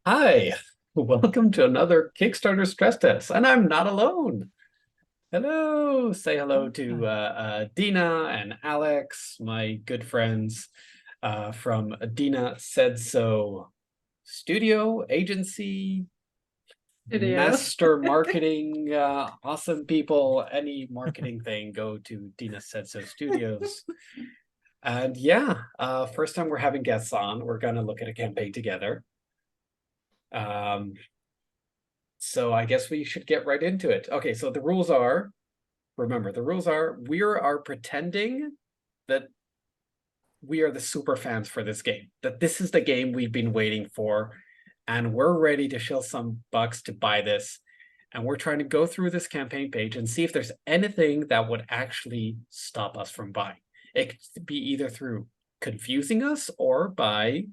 Hi, welcome to another Kickstarter Stress Test, and I'm not alone. Hello, say hello to Dina and Alex, my good friends from Dina Said So Studio Agency, Video. Master Marketing, awesome people. Any marketing thing, go to Dina Said So Studios. And yeah, first time we're having guests on, we're gonna look at a campaign together. Um, So I guess we should get right into it. Okay, so the rules are, remember, the rules are we are pretending that we are the super fans for this game, that this is the game we've been waiting for, and we're ready to shill some bucks to buy this. And we're trying to go through this campaign page and see if there's anything that would actually stop us from buying. It could be either through confusing us or by,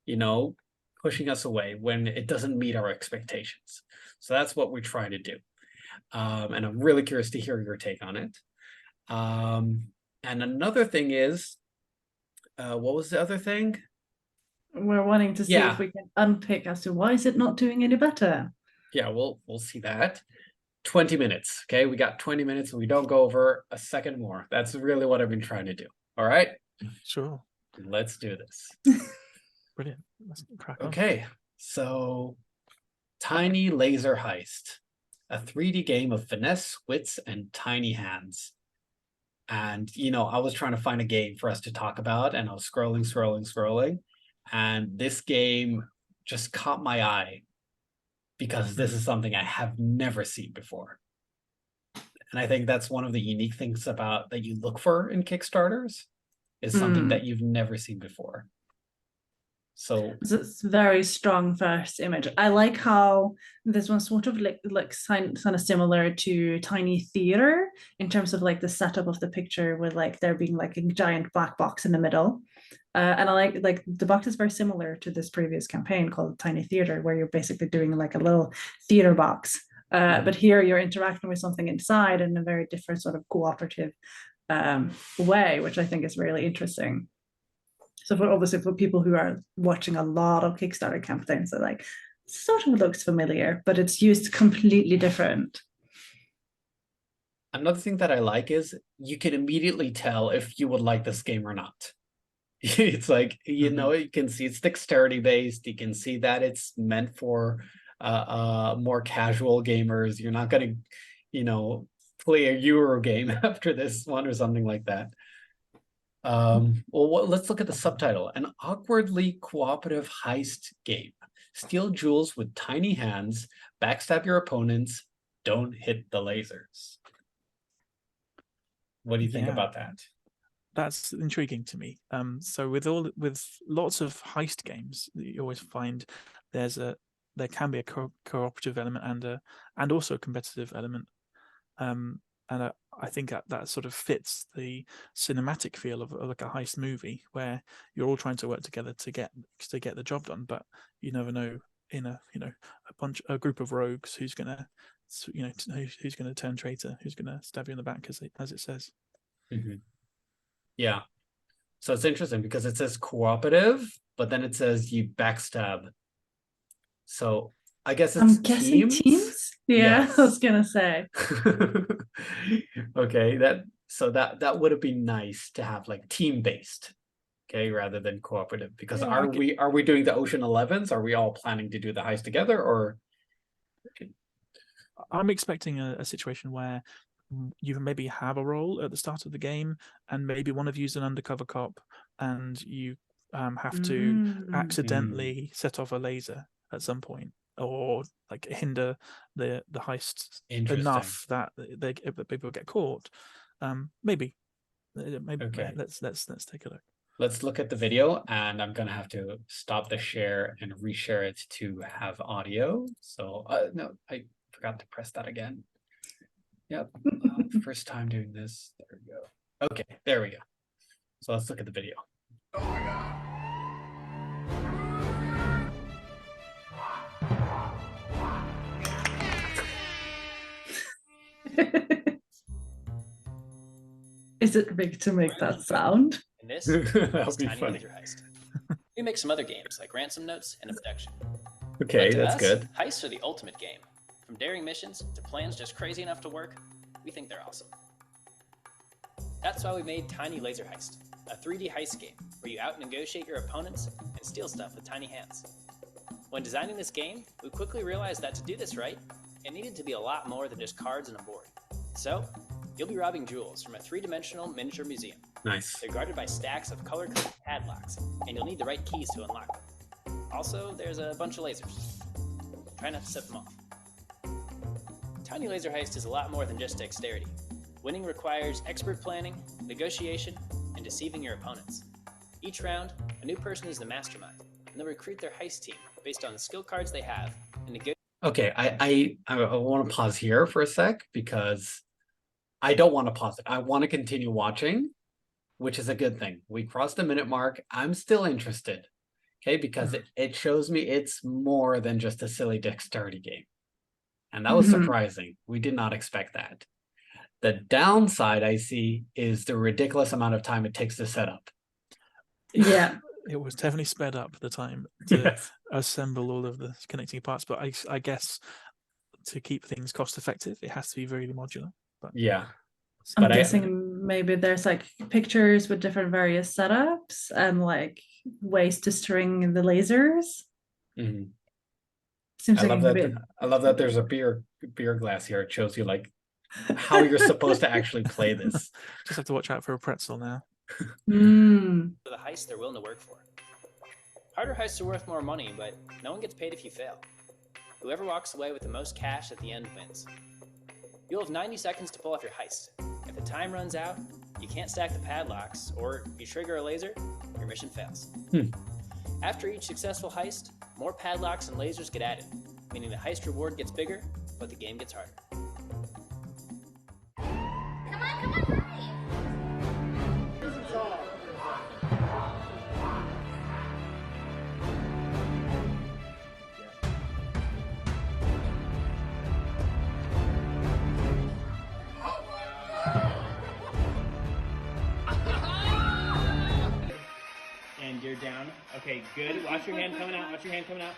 you know, pushing us away when it doesn't meet our expectations. So that's what we're trying to do. And I'm really curious to hear your take on it. And another thing is, what was the other thing? We're wanting to see if Yeah, we can unpick as to why is it not doing any better. yeah, we'll see that. 20 minutes. Okay, we got 20 minutes and we don't go over a second more. That's really what I've been trying to do. All right, Sure. let's do this. Brilliant. Let's crack on. Okay, so Tiny Laser Heist, a 3D game of finesse, wits, and tiny hands. And, I was trying to find a game for us to talk about, and I was scrolling. And this game just caught my eye because this is something I have never seen before. And I think that's one of the unique things about that you look for in Kickstarters is something that you've never seen before. So It's a very strong first image. I like how this one sort of looks kind of similar to Tiny Theater in terms of like the setup of the picture with like there being like a giant black box in the middle. And I like the box is very similar to this previous campaign called Tiny Theater, where you're basically doing like a little theater box. But here you're interacting with something inside in a very different sort of cooperative way, which I think is really interesting. So obviously for people who are watching a lot of Kickstarter campaigns, they're like, sort of looks familiar, but it's used completely different. another thing that I like is you can immediately tell if you would like this game or not. It's like, you can see it's dexterity based. You can see that it's meant for more casual gamers. You're not gonna, play a Euro game after this one or something like that. Let's look at the subtitle. An awkwardly cooperative heist game. Steal jewels with tiny hands, backstab your opponents, don't hit the lasers. What do you think Yeah, about that? that's intriguing to me. So with lots of heist games, you always find there can be a cooperative element and also a competitive element. And I think that sort of fits the cinematic feel of like a heist movie where you're all trying to work together to get the job done, but you never know in a group of rogues who's gonna who's gonna turn traitor, who's gonna stab you in the back as it says. Mhm. Yeah. So it's interesting because it says cooperative, but then it says you backstab. So I guess it's I'm guessing teams. teams. Yeah, I was Yes. gonna say. Okay, that would have been nice to have like team based, okay, rather than cooperative. Because Yeah, are we doing the Ocean 11s? Are we all planning to do the heist together, or I'm expecting a situation where you maybe have a role at the start of the game, and maybe one of you is an undercover cop, and you have to accidentally set off a laser at some point, or like hinder the heist interesting? enough that people get caught. Maybe Okay, let's take a look. let's look at the video, and I'm gonna have to stop the share and reshare it to have audio. So no, I forgot to press that again. Yep. First time doing this. There we go. Okay, there we go. So let's look at the video. Oh my God. Is it rigged to make that sound? And this That'll is be Tiny funny. Laser Heist. We make some other games like Ransom Notes and Abduction. Okay, But to that's us, good. heists are the ultimate game. From daring missions to plans just crazy enough to work, we think they're awesome. That's why we made Tiny Laser Heist, a 3D heist game where you out-negotiate your opponents and steal stuff with tiny hands. When designing this game, we quickly realized that to do this right, it needed to be a lot more than just cards and a board. So, you'll be robbing jewels from a 3-dimensional miniature museum. Nice. They're guarded by stacks of color-coded padlocks, and you'll need the right keys to unlock them. Also, there's a bunch of lasers. Try not to set them off. Tiny Laser Heist is a lot more than just dexterity. Winning requires expert planning, negotiation, and deceiving your opponents. Each round, a new person is the mastermind, and they'll recruit their heist team based on the skill cards they have and negotiate. Okay, I want to pause here for a sec because I don't want to pause it. I want to continue watching, which is a good thing. We crossed the minute mark. I'm still interested. Okay, because it shows me it's more than just a silly dexterity game. And that was surprising. We did not expect that. The downside I see is the ridiculous amount of time it takes to set up. Yeah. It was definitely sped up the time to Yes. assemble all of the connecting parts, but I guess to keep things cost effective, it has to be very modular. But Yeah. I'm But guessing maybe there's like pictures with different various setups and like ways to string the lasers. Mhm. Seems I like love a that. bit. I love that there's a beer glass here. It shows you like how you're supposed to actually play this. just have to watch out for a pretzel now. Mm. For the heist they're willing to work for. Harder heists are worth more money, but no one gets paid if you fail. Whoever walks away with the most cash at the end wins. You'll have 90 seconds to pull off your heist. If the time runs out, you can't stack the padlocks, or you trigger a laser, your mission fails. After each successful heist, more padlocks and lasers get added, meaning the heist reward gets bigger, but the game gets harder. Come on, hurry! And you're down. Okay, good. Watch your hand coming out. Watch your hand coming out.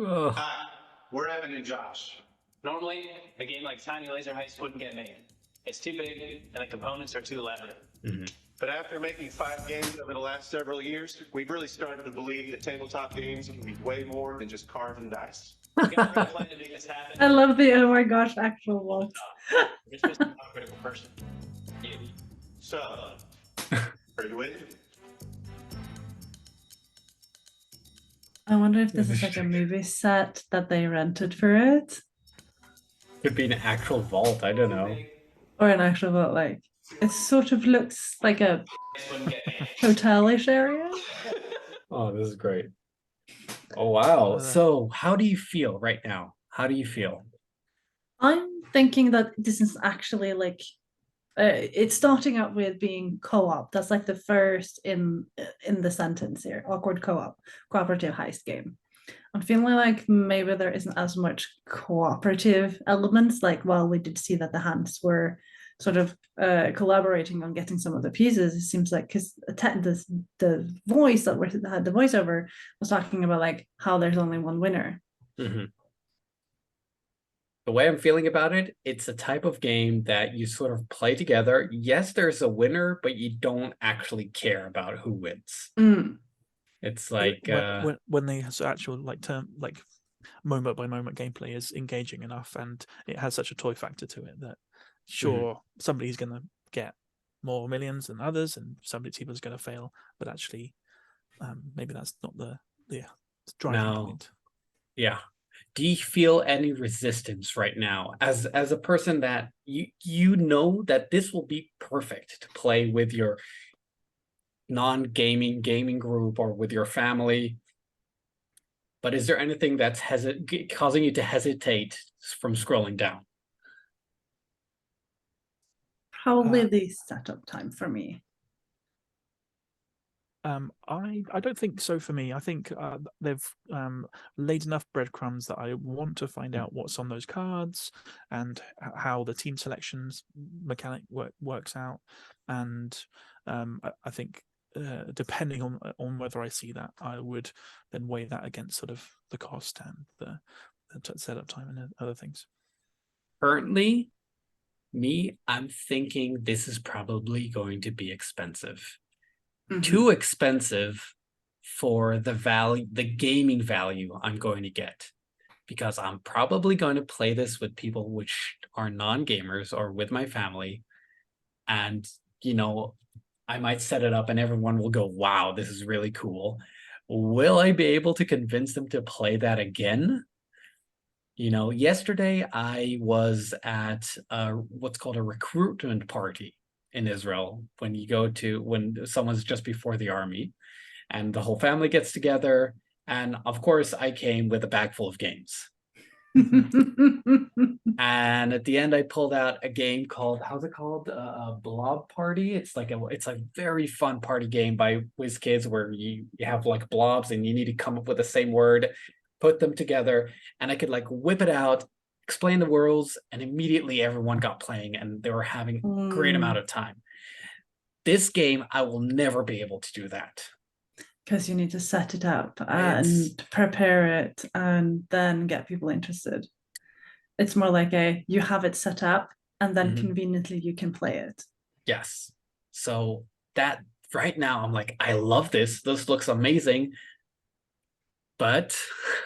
Ugh. Hi, we're Evan and Josh. Normally, a game like Tiny Laser Heist wouldn't get made. It's too big, and the components are too elaborate. But after making 5 games over the last several years, we've really started to believe that tabletop games can be way more than just cards and dice. We got a plan to make this happen. I love the oh my gosh actual waltz. You're supposed to be a critical person. You. So, are you in? I wonder if this is like a movie set that they rented for it, Could be an actual vault. I don't know. or an actual like it sort of looks like a Wouldn't get made. hotelish area. Oh, this is great. Oh wow. So how do you feel right now? How do you feel? I'm thinking that this is actually like it's starting out with being co-op. That's like the first in the sentence here. Awkward co-op, cooperative heist game. I'm feeling like maybe there isn't as much cooperative elements. Like while we did see that the hands were sort of collaborating on getting some of the pieces, it seems like because the voice that had the voiceover was talking about like how there's only one winner. The way I'm feeling about it, it's a type of game that you sort of play together. Yes, there's a winner, but you don't actually care about who wins. It's like when the actual like moment by moment gameplay is engaging enough, and it has such a toy factor to it that sure somebody's going to get more millions than others, and somebody is going to fail, but actually maybe that's not the driving point. Yeah. Do you feel any resistance right now as a person that you know that this will be perfect to play with your non-gaming gaming group or with your family? But is there anything that's causing you to hesitate from scrolling down? Probably the setup time for me. I don't think so for me. I think they've laid enough breadcrumbs that I want to find out what's on those cards and how the team selections mechanic works out. And I think depending on whether I see that, I would then weigh that against sort of the cost and the setup time and other things. Currently, I'm thinking this is probably going to be expensive. Too expensive for the gaming value I'm going to get, because I'm probably going to play this with people which are non-gamers or with my family, and I might set it up and everyone will go, wow, this is really cool. Will I be able to convince them to play that again? Yesterday I was at what's called a recruitment party in Israel, when someone's just before the army, and the whole family gets together. And of course, I came with a bag full of games. And at the end, I pulled out a game called, how's it called? Blob Party. It's a very fun party game by WizKids where you have like blobs and you need to come up with the same word, put them together, and I could like whip it out, explain the worlds, and immediately everyone got playing and they were having a great amount of time. This game, I will never be able to do that. Because you need to set it up and prepare it and then get people interested. It's more like you have it set up and then conveniently you can play it. Yes. So that right now I'm like, I love this. This looks amazing. But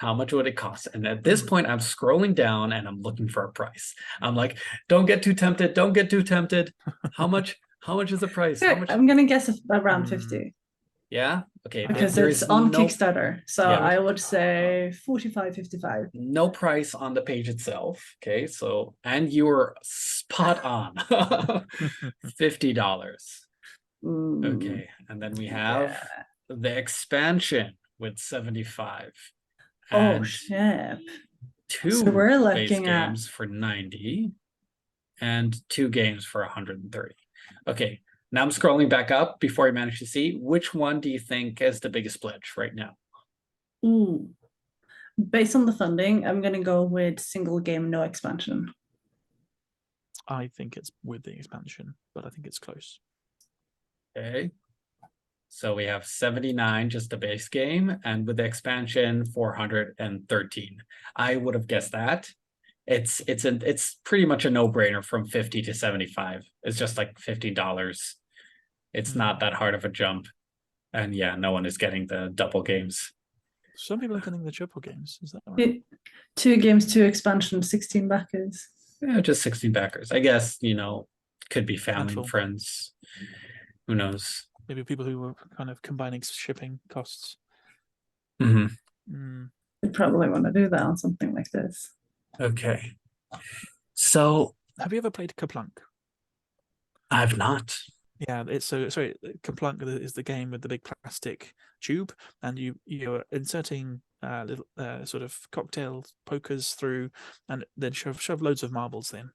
how much would it cost? And at this point, I'm scrolling down and I'm looking for a price. I'm like, don't get too tempted. Don't get too tempted. How much is the price? How much? I'm going to guess around 50. Yeah. Okay. Because it's on Kickstarter. So yeah, I would say 45, 55. No price on the page itself. Okay. So, and you were spot on. $50. Okay. And then we have the expansion with 75. Oh, shit. Two we're looking games for 90 and 2 games for 130. Okay. Now I'm scrolling back up before I manage to see which one do you think is the biggest pledge right now? Based on the funding, I'm going to go with single game, no expansion. I think it's with the expansion, but I think it's close. Okay. So we have 79, just the base game, and with the expansion, 413. I would have guessed that. It's pretty much a no-brainer from 50 to 75. It's just like $50. It's not that hard of a jump. And yeah, no one is getting the double games. Some people are getting the triple games. Is that right? 2 games, 2 expansions, 16 backers. Yeah, just 16 backers. I guess, could be family and friends. Who knows? Maybe people who were kind of combining shipping costs. You probably want to do that on something like this. Okay. So, have you ever played Kaplunk? I've not. Yeah, Kaplunk is the game with the big plastic tube, and you're inserting little sort of cocktail pokers through, and then shove loads of marbles in,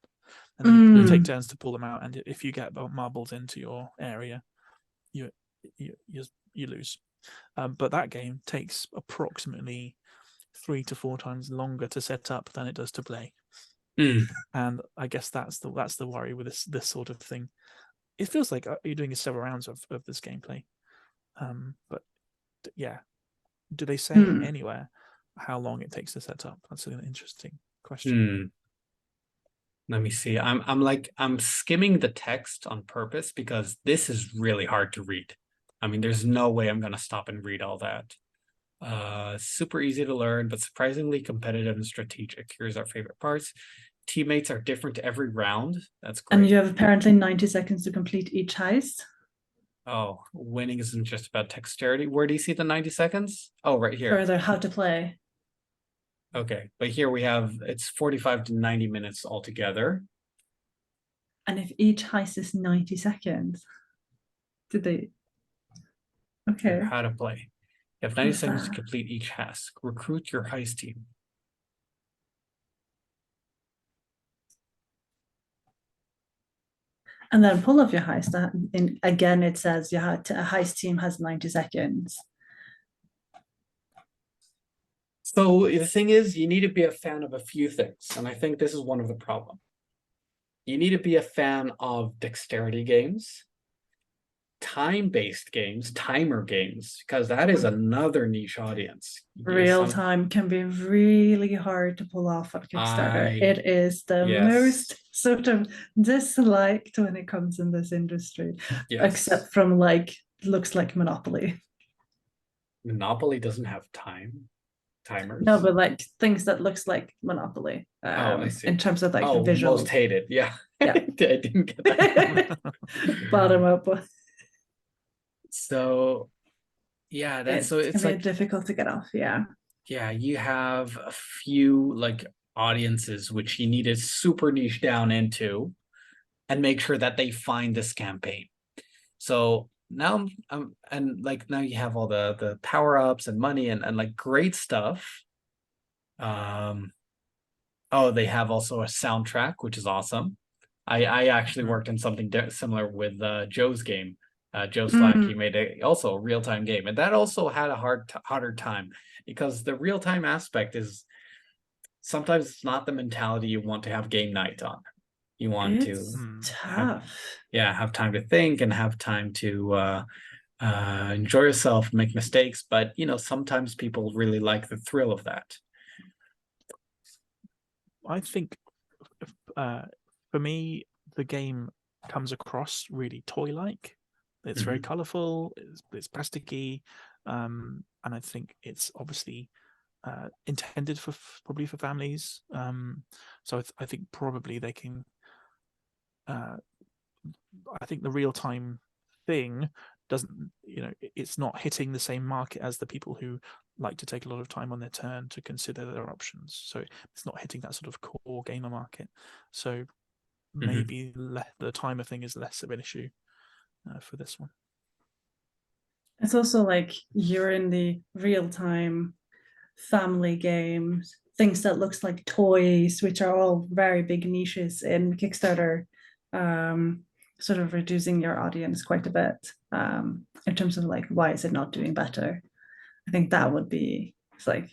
and then you take turns to pull them out. And if you get marbles into your area, you lose. But that game takes approximately 3 to 4 times longer to set up than it does to play. And I guess that's the worry with this sort of thing. It feels like you're doing several rounds of this gameplay. But yeah, do they say anywhere how long it takes to set up? That's an interesting question. Let me see. I'm skimming the text on purpose because this is really hard to read. I mean, there's no way I'm going to stop and read all that. Super easy to learn, but surprisingly competitive and strategic. Here's our favorite parts. Teammates are different every round. That's great. And you have apparently 90 seconds to complete each heist. Oh, winning isn't just about dexterity. Where do you see the 90 seconds? Oh, right here. Further, how to play. Okay, but here we have, it's 45 to 90 minutes altogether. And if each heist is 90 seconds, did they? Okay. How to play. You have 90 seconds to complete each task. Recruit your heist team. And then pull off your heist. And again, it says a heist team has 90 seconds. So the thing is, you need to be a fan of a few things. And I think this is one of the problems. You need to be a fan of dexterity games. time-based games, timer games, because that is another niche audience. Real time can be really hard to pull off on Kickstarter. It is the most sort of disliked when it comes in this industry, except from like looks like Monopoly. Monopoly doesn't have timers. No, but like things that looks like Monopoly. I see. In terms of like visual. Most hated. Yeah. Yeah. I didn't get that. Bottom up. So yeah, it's like difficult to get off. Yeah. Yeah, you have a few like audiences which you need to super niche down into and make sure that they find this campaign. So now and like now you have all the power-ups and money and like great stuff. They have also a soundtrack, which is awesome. I actually worked in something similar with Joe's game. Joe Slack, he made also a real-time game, and that also had a harder time because the real-time aspect is sometimes it's not the mentality you want to have game night on. You want tough. Have time to think and have time to enjoy yourself, make mistakes, but sometimes people really like the thrill of that. I think for me, the game comes across really toy-like. It's very colorful, it's plasticky, and I think it's obviously intended probably for families. So I think probably they can. I think the real-time thing doesn't, it's not hitting the same market as the people who like to take a lot of time on their turn to consider their options. So it's not hitting that sort of core gamer market. So maybe the timer thing is less of an issue for this one. It's also like you're in the real-time family games, things that looks like toys, which are all very big niches in Kickstarter, sort of reducing your audience quite a bit in terms of like, why is it not doing better? I think that would be like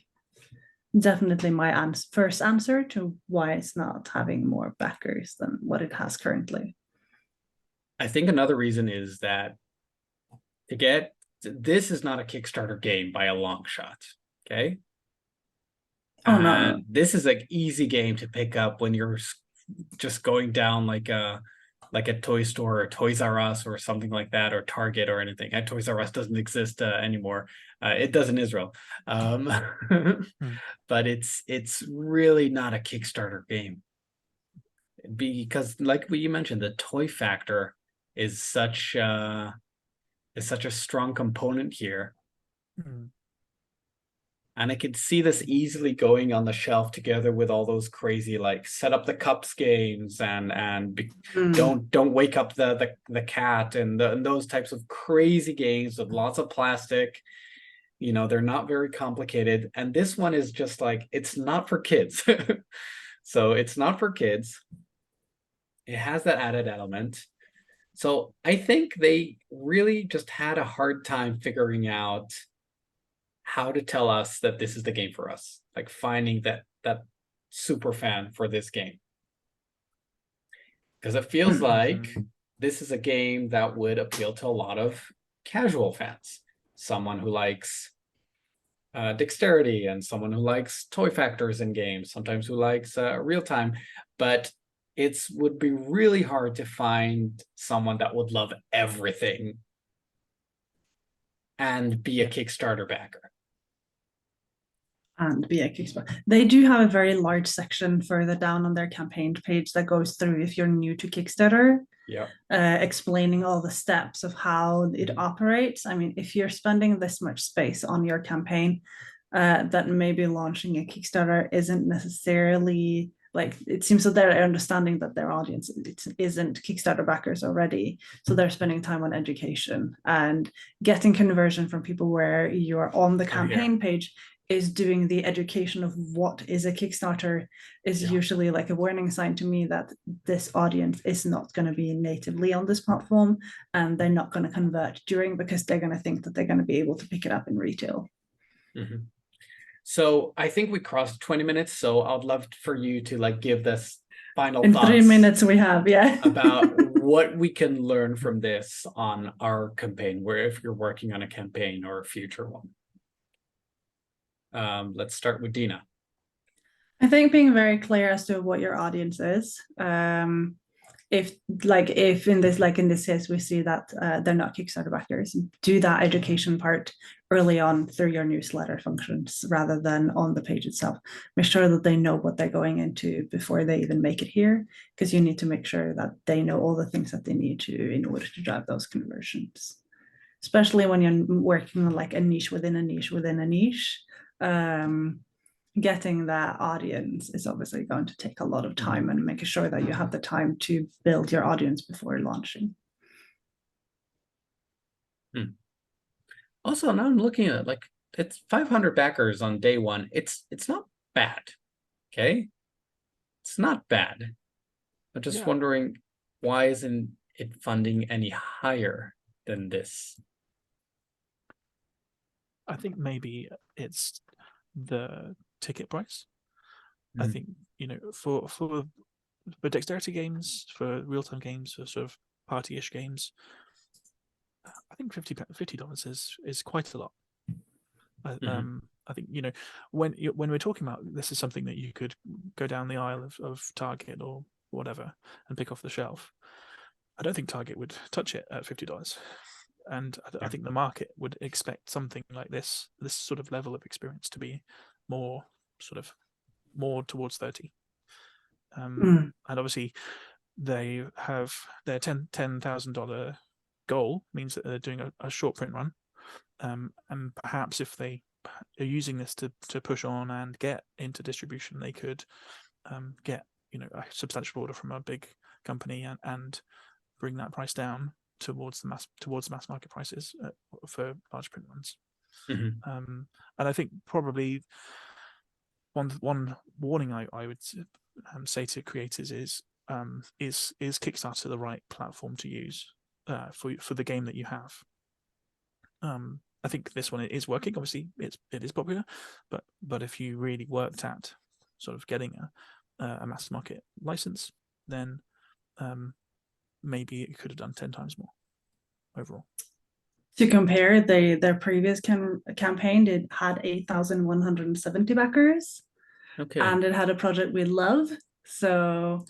definitely my first answer to why it's not having more backers than what it has currently. I think another reason is that this is not a Kickstarter game by a long shot. Okay. Oh, no. This is an easy game to pick up when you're just going down like a toy store or Toys R Us or something like that, or Target or anything. And Toys R Us doesn't exist anymore. It does in Israel. But it's really not a Kickstarter game. Because like you mentioned, the toy factor is such a strong component here. And I could see this easily going on the shelf together with all those crazy like set up the cups games and don't wake up the cat and those types of crazy games with lots of plastic. They're not very complicated. And this one is just like, it's not for kids. So it's not for kids. It has that added element. So I think they really just had a hard time figuring out how to tell us that this is the game for us, like finding that super fan for this game. Because it feels like this is a game that would appeal to a lot of casual fans, someone who likes dexterity and someone who likes toy factors in games, sometimes who likes real time, but it would be really hard to find someone that would love everything and be a Kickstarter backer. And be a Kickstarter. They do have a very large section further down on their campaign page that goes through if you're new to Kickstarter. Yeah. Explaining all the steps of how it operates. I mean, if you're spending this much space on your campaign, that maybe launching a Kickstarter isn't necessarily like, it seems that they're understanding that their audience isn't Kickstarter backers already. So they're spending time on education and getting conversion from people where you're on the campaign page is doing the education of what is a Kickstarter is usually like a warning sign to me that this audience is not going to be natively on this platform and they're not going to convert during because they're going to think that they're going to be able to pick it up in retail. So I think we crossed 20 minutes. So I'd love for you to like give this final in thoughts. 3 minutes we have, about what we can learn from this on our campaign, where if you're working on a campaign or a future one. Let's start with Dina. I think being very clear as to what your audience is. If in this case we see that they're not Kickstarter backers, do that education part early on through your newsletter functions rather than on the page itself. Make sure that they know what they're going into before they even make it here, because you need to make sure that they know all the things that they need to in order to drive those conversions, especially when you're working on like a niche within a niche within a niche. Getting that audience is obviously going to take a lot of time, and making sure that you have the time to build your audience before launching. Also, now I'm looking at like it's 500 backers on day one. It's not bad. Okay, it's not bad. I'm just wondering, why isn't it funding any higher than this? I think maybe it's the ticket price. I think, you know, for dexterity games, for real-time games, for sort of party-ish games, I think $50 is quite a lot. I think, you know, when we're talking about this is something that you could go down the aisle of Target or whatever and pick off the shelf. I don't think Target would touch it at $50. And I think the market would expect something like this sort of level of experience to be more towards 30. And obviously they have their $10,000 goal means that they're doing a short print run. And perhaps if they are using this to push on and get into distribution, they could get, you know, a substantial order from a big company and bring that price down towards the mass market prices for large print runs. And I think probably one warning I would say to creators is Kickstarter the right platform to use for the game that you have? I think this one is working. Obviously, it is popular, but if you really worked at sort of getting a mass market license, then maybe it could have done 10 times more overall. To compare, their previous campaign, it had 8,170 backers. Okay. And it had a project we love. So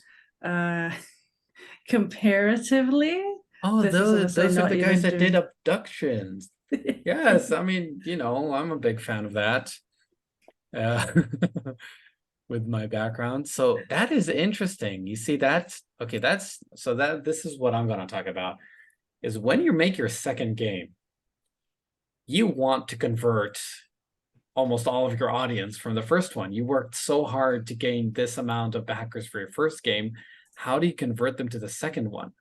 comparatively, those are the guys that did abductions. Yes, I mean, you know, I'm a big fan of that. With my background. So that is interesting. You see, this is what I'm going to talk about, is when you make your second game, you want to convert almost all of your audience from the first one. You worked so hard to gain this amount of backers for your first game. How do you convert them to the second one?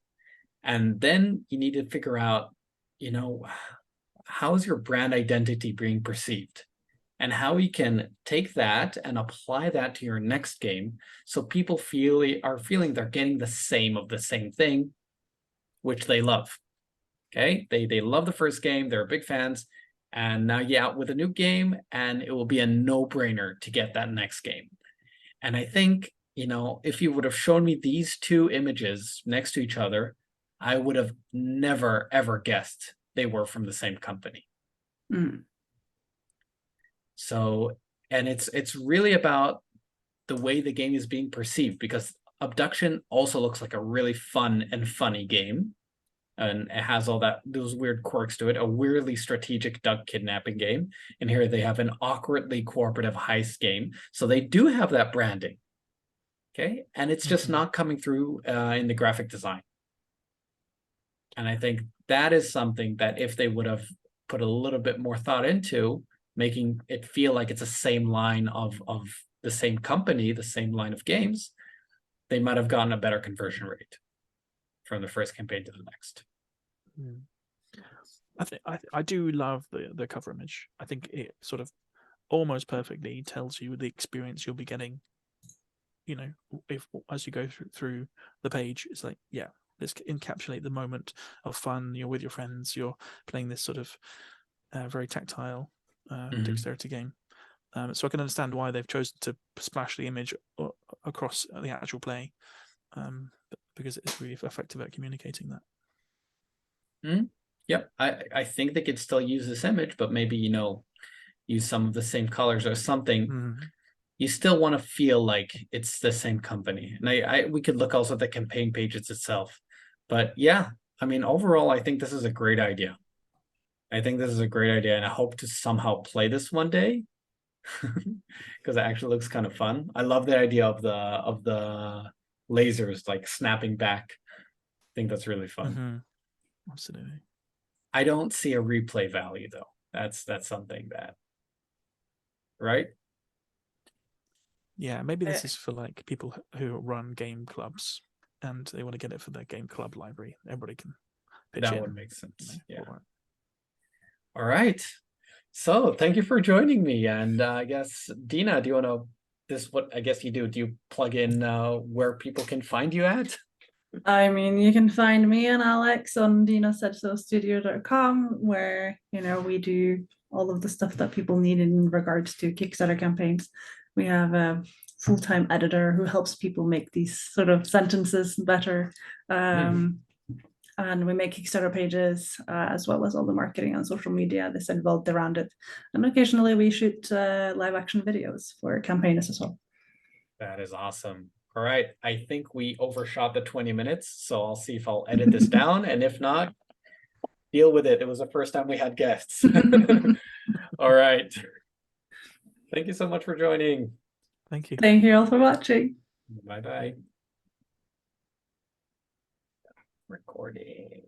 And then you need to figure out, you know, how is your brand identity being perceived? And how you can take that and apply that to your next game, so people are feeling they're getting the same thing, which they love. Okay, they love the first game, they're big fans, and now you're out with a new game, and it will be a no-brainer to get that next game. And I think, you know, if you would have shown me these two images next to each other, I would have never ever guessed they were from the same company. So, and it's really about the way the game is being perceived, because Abduction also looks like a really fun and funny game. And it has all those weird quirks to it, a weirdly strategic duck kidnapping game. And here they have an awkwardly cooperative heist game. So they do have that branding. Okay. And it's just not coming through in the graphic design. And I think that is something that if they would have put a little bit more thought into, making it feel like it's the same line of the same company, the same line of games, they might have gotten a better conversion rate from the first campaign to the next. I do love the cover image. I think it sort of almost perfectly tells you the experience you'll be getting. You know, if as you go through the page, it's like, yeah, let's encapsulate the moment of fun. You're with your friends. You're playing this sort of very tactile dexterity game. So I can understand why they've chosen to splash the image across the actual play. because it's really effective at communicating that. Yep, I think they could still use this image, but maybe, use some of the same colors or something. Mhm. You still want to feel like it's the same company. And we could look also at the campaign pages itself. But yeah, I mean, overall, I think this is a great idea. I think this is a great idea, and I hope to somehow play this one day because it actually looks kind of fun. I love the idea of the lasers like snapping back. I think that's really fun. Mhm. Absolutely. I don't see a replay value though. That's something that, right? Yeah, maybe this Uh, is for like people who run game clubs and they want to get it for their game club library. Everybody can pitch That in. would make sense. Yeah. for it. All right. So thank you for joining me. And I guess Dina, do you want to what I guess you do? Do you plug in where people can find you at? I mean, you can find me and Alex on dinasaidsostudio.com, where we do all of the stuff that people need in regards to Kickstarter campaigns. We have a full-time editor who helps people make these sort of sentences better. And we make Kickstarter pages, as well as all the marketing and social media that's involved around it. And occasionally we shoot live action videos for campaigners as well. That is awesome. All right. I think we overshot the 20 minutes, so I'll see if I'll edit this down. And if not, deal with it. It was the first time we had guests. All right. Thank you so much for joining. Thank you. Thank you all for watching. Bye-bye. Recording.